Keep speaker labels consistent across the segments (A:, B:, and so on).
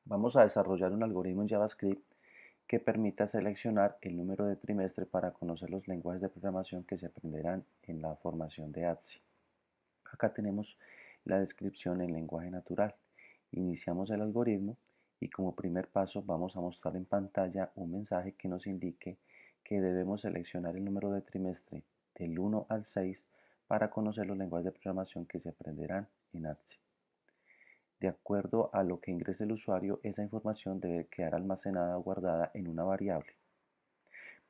A: Vamos a desarrollar un algoritmo en JavaScript que permita seleccionar el número de trimestre para conocer los lenguajes de programación que se aprenderán en la formación de ATSI. Acá tenemos la descripción en lenguaje natural. Iniciamos el algoritmo y como primer paso vamos a mostrar en pantalla un mensaje que nos indique que debemos seleccionar el número de trimestre del 1 al 6 para conocer los lenguajes de programación que se aprenderán en ATSI. De acuerdo a lo que ingrese el usuario, esa información debe quedar almacenada o guardada en una variable,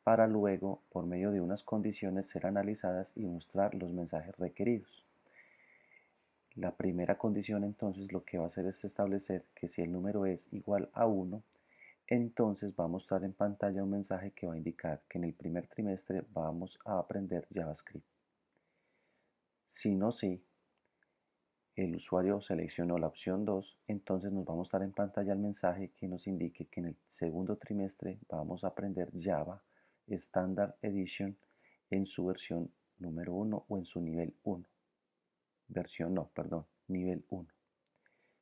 A: para luego, por medio de unas condiciones, ser analizadas y mostrar los mensajes requeridos. La primera condición entonces lo que va a hacer es establecer que si el número es igual a 1, entonces va a mostrar en pantalla un mensaje que va a indicar que en el primer trimestre vamos a aprender JavaScript. Si no, si el usuario seleccionó la opción 2, entonces nos va a mostrar en pantalla el mensaje que nos indique que en el segundo trimestre vamos a aprender Java Standard Edition en su versión número 1 o en su nivel 1. Nivel 1.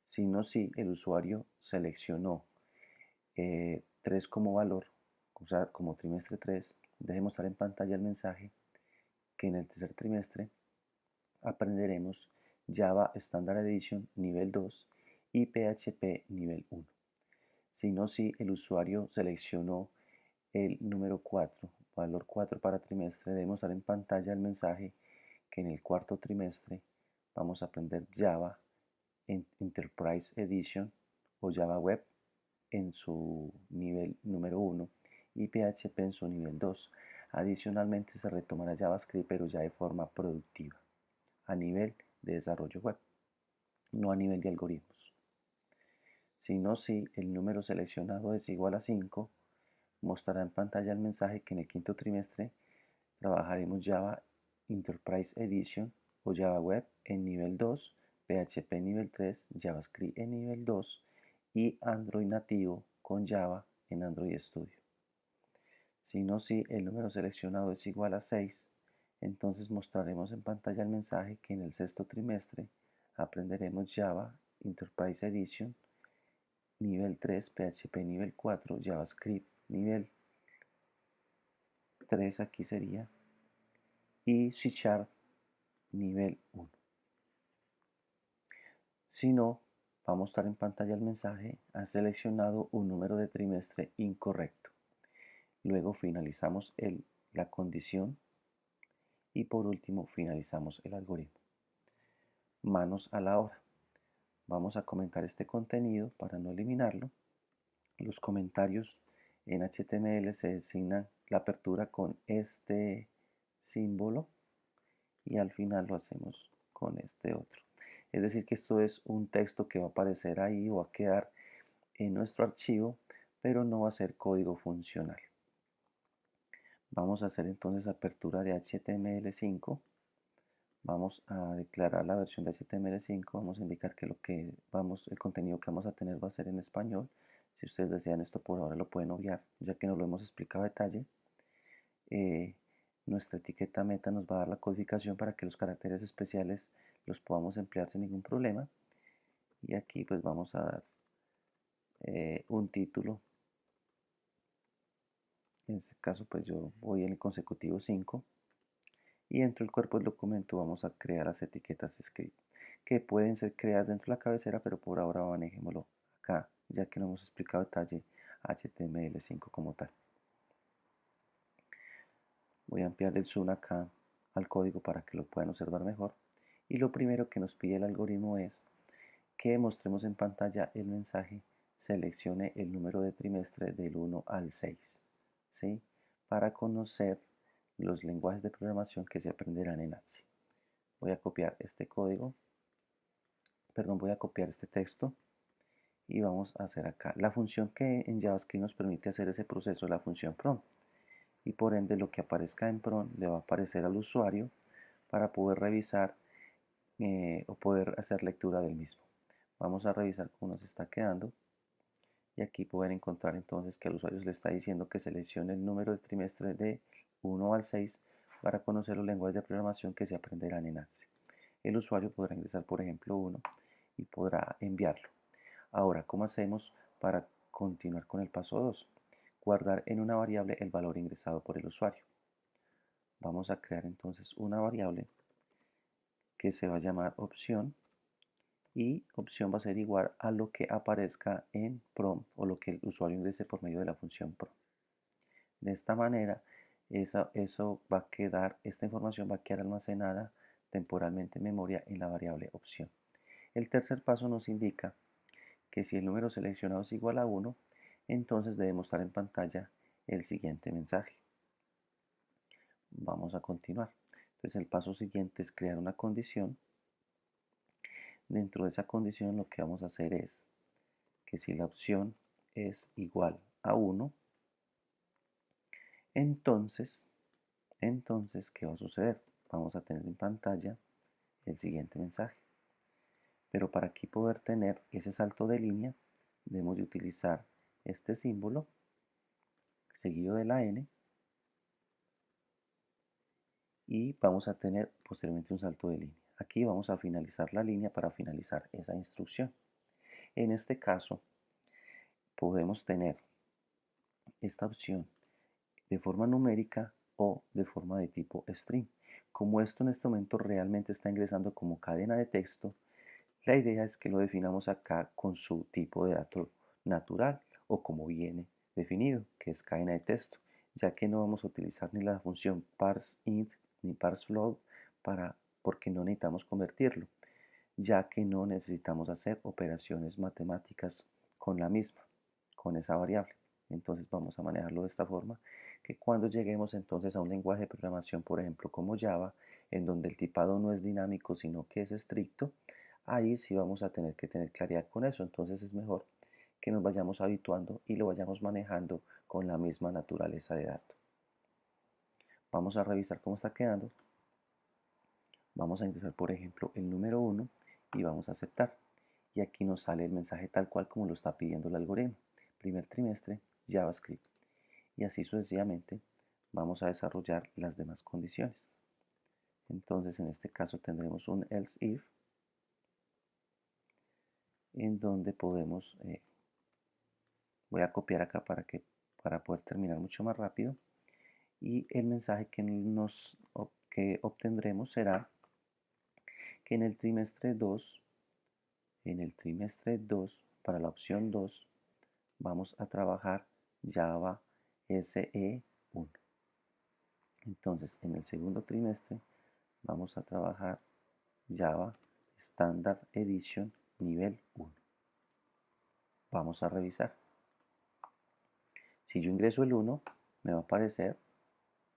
A: Si no, si el usuario seleccionó 3 como valor, o sea, como trimestre 3, deje mostrar en pantalla el mensaje que en el tercer trimestre aprenderemos Java Standard Edition nivel 2 y PHP nivel 1. Si no, si el usuario seleccionó el número 4, valor 4 para trimestre, debe mostrar en pantalla el mensaje que en el cuarto trimestre vamos a aprender Java Enterprise Edition o Java Web en su nivel número 1 y PHP en su nivel 2. Adicionalmente se retomará JavaScript pero ya de forma productiva, a nivel de desarrollo web, no a nivel de algoritmos. Si no, si el número seleccionado es igual a 5, mostrará en pantalla el mensaje que en el quinto trimestre trabajaremos Java Enterprise Edition o Java Web en nivel 2, PHP nivel 3, JavaScript en nivel 2 y Android nativo con Java en Android Studio. Si no, si el número seleccionado es igual a 6, entonces mostraremos en pantalla el mensaje que en el sexto trimestre aprenderemos Java Enterprise Edition nivel 3, PHP nivel 4, JavaScript nivel 3 aquí sería, y C# nivel 1. Si no, va a mostrar en pantalla el mensaje: ha seleccionado un número de trimestre incorrecto. Luego finalizamos la condición y por último finalizamos el algoritmo. Manos a la obra. Vamos a comentar este contenido para no eliminarlo. Los comentarios en HTML se designan la apertura con este símbolo y al final lo hacemos con este otro. Es decir, que esto es un texto que va a aparecer ahí o va a quedar en nuestro archivo, pero no va a ser código funcional. Vamos a hacer entonces apertura de HTML5. Vamos a declarar la versión de HTML5. Vamos a indicar que el contenido que vamos a tener va a ser en español. Si ustedes desean esto por ahora lo pueden obviar, ya que no lo hemos explicado a detalle. Nuestra etiqueta meta nos va a dar la codificación para que los caracteres especiales los podamos emplear sin ningún problema. Y aquí pues vamos a dar un título. En este caso pues yo voy en el consecutivo 5 y dentro del cuerpo del documento vamos a crear las etiquetas script que pueden ser creadas dentro de la cabecera, pero por ahora manejémoslo acá, ya que no hemos explicado detalle HTML5 como tal. Voy a ampliar el zoom acá al código para que lo puedan observar mejor. Y lo primero que nos pide el algoritmo es que mostremos en pantalla el mensaje: seleccione el número de trimestre del 1 al 6, ¿sí? Para conocer los lenguajes de programación que se aprenderán en ATSI. Voy a copiar este código, voy a copiar este texto y vamos a hacer acá. La función que en JavaScript nos permite hacer ese proceso es la función prompt. Y por ende lo que aparezca en prompt le va a aparecer al usuario para poder revisar o poder hacer lectura del mismo. Vamos a revisar cómo nos está quedando y aquí pueden encontrar entonces que al usuario se le está diciendo que seleccione el número de trimestre de 1 al 6 para conocer los lenguajes de programación que se aprenderán en ATSI. El usuario podrá ingresar por ejemplo 1 y podrá enviarlo. Ahora, ¿cómo hacemos para continuar con el paso 2. Guardar en una variable el valor ingresado por el usuario. Vamos a crear entonces una variable que se va a llamar opción y opción va a ser igual a lo que aparezca en prompt o lo que el usuario ingrese por medio de la función prompt. De esta manera, eso va a quedar, esta información va a quedar almacenada temporalmente en memoria en la variable opción. El tercer paso nos indica que si el número seleccionado es igual a 1, entonces debe mostrar en pantalla el siguiente mensaje. Vamos a continuar. Entonces el paso siguiente es crear una condición. Dentro de esa condición lo que vamos a hacer es que si la opción es igual a 1, entonces, ¿qué va a suceder? Vamos a tener en pantalla el siguiente mensaje. Pero para aquí poder tener ese salto de línea, debemos de utilizar este símbolo seguido de la N y vamos a tener posteriormente un salto de línea. Aquí vamos a finalizar la línea para finalizar esa instrucción. En este caso, podemos tener esta opción de forma numérica o de forma de tipo string. Como esto en este momento realmente está ingresando como cadena de texto, la idea es que lo definamos acá con su tipo de dato natural o como viene definido, que es cadena de texto, ya que no vamos a utilizar ni la función parseInt ni parseFloat porque no necesitamos convertirlo, ya que no necesitamos hacer operaciones matemáticas con la misma, con esa variable. Entonces vamos a manejarlo de esta forma, que cuando lleguemos entonces a un lenguaje de programación, por ejemplo como Java, en donde el tipado no es dinámico sino que es estricto, ahí sí vamos a tener que tener claridad con eso. Entonces es mejor que nos vayamos habituando y lo vayamos manejando con la misma naturaleza de dato. Vamos a revisar cómo está quedando. Vamos a ingresar por ejemplo el número 1 y vamos a aceptar. Y aquí nos sale el mensaje tal cual como lo está pidiendo el algoritmo. Primer trimestre, JavaScript. Y así sucesivamente vamos a desarrollar las demás condiciones. Entonces en este caso tendremos un else if en donde podemos, voy a copiar acá para poder terminar mucho más rápido, y el mensaje que obtendremos será que en el trimestre 2 para la opción 2 vamos a trabajar Java SE1. Entonces, en el segundo trimestre vamos a trabajar Java Standard Edition nivel 1. Vamos a revisar. Si yo ingreso el 1, me va a aparecer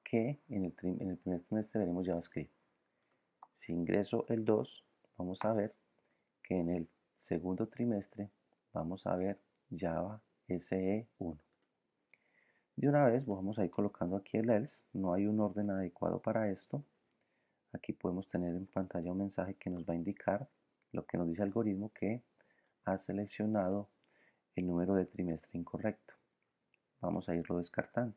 A: que en el primer trimestre veremos JavaScript. Si ingreso el 2, vamos a ver que en el segundo trimestre vamos a ver Java SE1. De una vez vamos a ir colocando aquí el else, no hay un orden adecuado para esto. Aquí podemos tener en pantalla un mensaje que nos va a indicar lo que nos dice el algoritmo, que ha seleccionado el número de trimestre incorrecto. Vamos a irlo descartando.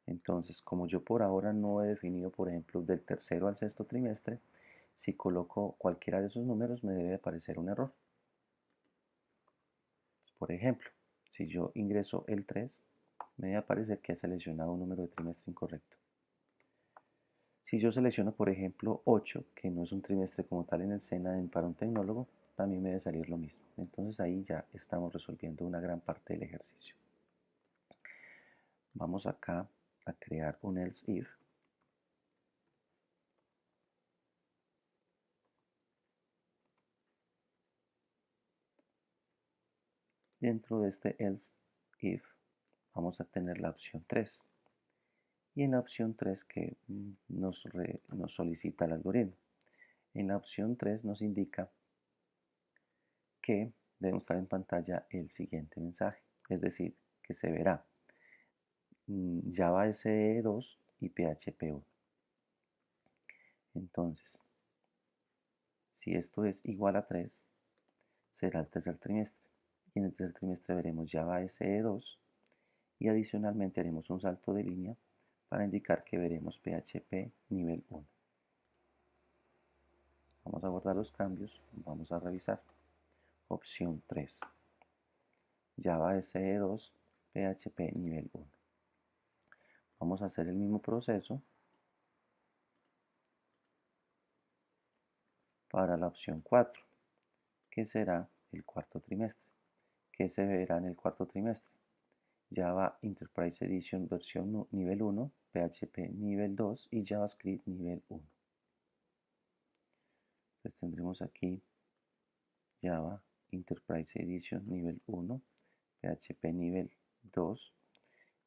A: Entonces, como yo por ahora no he definido, por ejemplo, del tercero al sexto trimestre, si coloco cualquiera de esos números me debe aparecer un error. Por ejemplo, si yo ingreso el 3, me debe aparecer que ha seleccionado un número de trimestre incorrecto. Si yo selecciono, por ejemplo, 8, que no es un trimestre como tal en el SENA para un tecnólogo, también me debe salir lo mismo. Entonces ahí ya estamos resolviendo una gran parte del ejercicio. Vamos acá a crear un else if. Dentro de este else if vamos a tener la opción 3. Y en la opción 3 que nos solicita el algoritmo. En la opción 3 nos indica que debe mostrar en pantalla el siguiente mensaje, es decir, que se verá Java SE2 y PHP 1. Entonces, si esto es igual a 3, será el tercer trimestre. Y en el tercer trimestre veremos Java SE2 y adicionalmente haremos un salto de línea para indicar que veremos PHP nivel 1. Vamos a guardar los cambios, vamos a revisar. Opción 3. Java SE2, PHP nivel 1. Vamos a hacer el mismo proceso para la opción 4, que será el cuarto trimestre. ¿Qué se verá en el cuarto trimestre? Java Enterprise Edition versión nivel 1, PHP nivel 2 y JavaScript nivel 1. Pues tendremos aquí Java Enterprise Edition nivel 1, PHP nivel 2,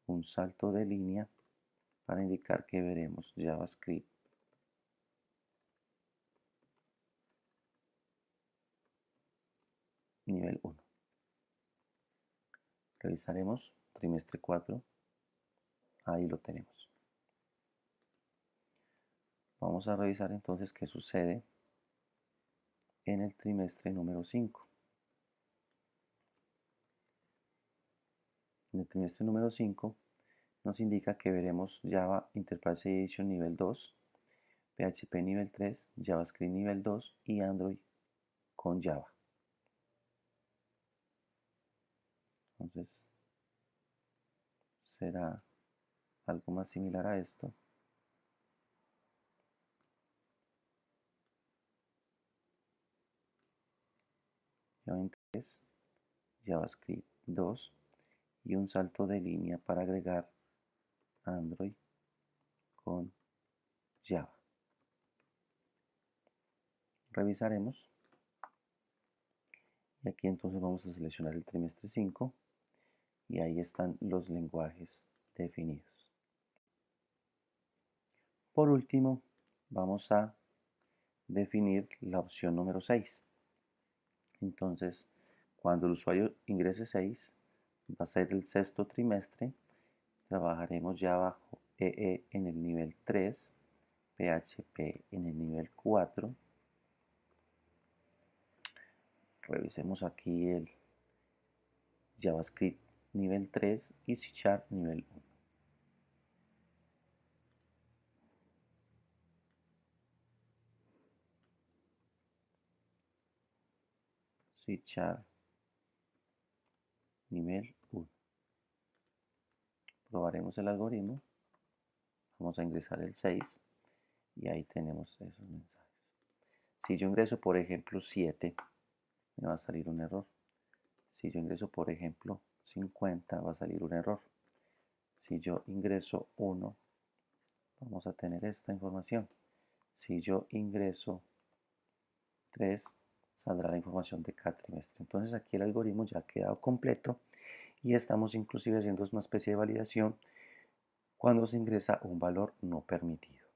A: un salto de línea para indicar que veremos JavaScript nivel 1. Revisaremos trimestre 4, ahí lo tenemos. Vamos a revisar entonces qué sucede en el trimestre número 5. En el trimestre número 5 nos indica que veremos Java Enterprise Edition nivel 2, PHP nivel 3, JavaScript nivel 2 y Android con Java. Entonces será algo más similar a esto. Java 3, JavaScript 2 y un salto de línea para agregar Android con Java. Revisaremos y aquí entonces vamos a seleccionar el trimestre 5 y ahí están los lenguajes definidos. Por último, vamos a definir la opción número 6. Entonces, cuando el usuario ingrese 6, va a ser el sexto trimestre. Trabajaremos ya bajo EE en el nivel 3, PHP en el nivel 4. Revisemos aquí el JavaScript nivel 3 y C# nivel 1. C# nivel 1. Probaremos el algoritmo. Vamos a ingresar el 6 y ahí tenemos esos mensajes. Si yo ingreso, por ejemplo, 7, me va a salir un error. Si yo ingreso, por ejemplo, 50, va a salir un error. Si yo ingreso 1, vamos a tener esta información. Si yo ingreso 3, saldrá la información de cada trimestre. Entonces aquí el algoritmo ya ha quedado completo y estamos inclusive haciendo una especie de validación cuando se ingresa un valor no permitido.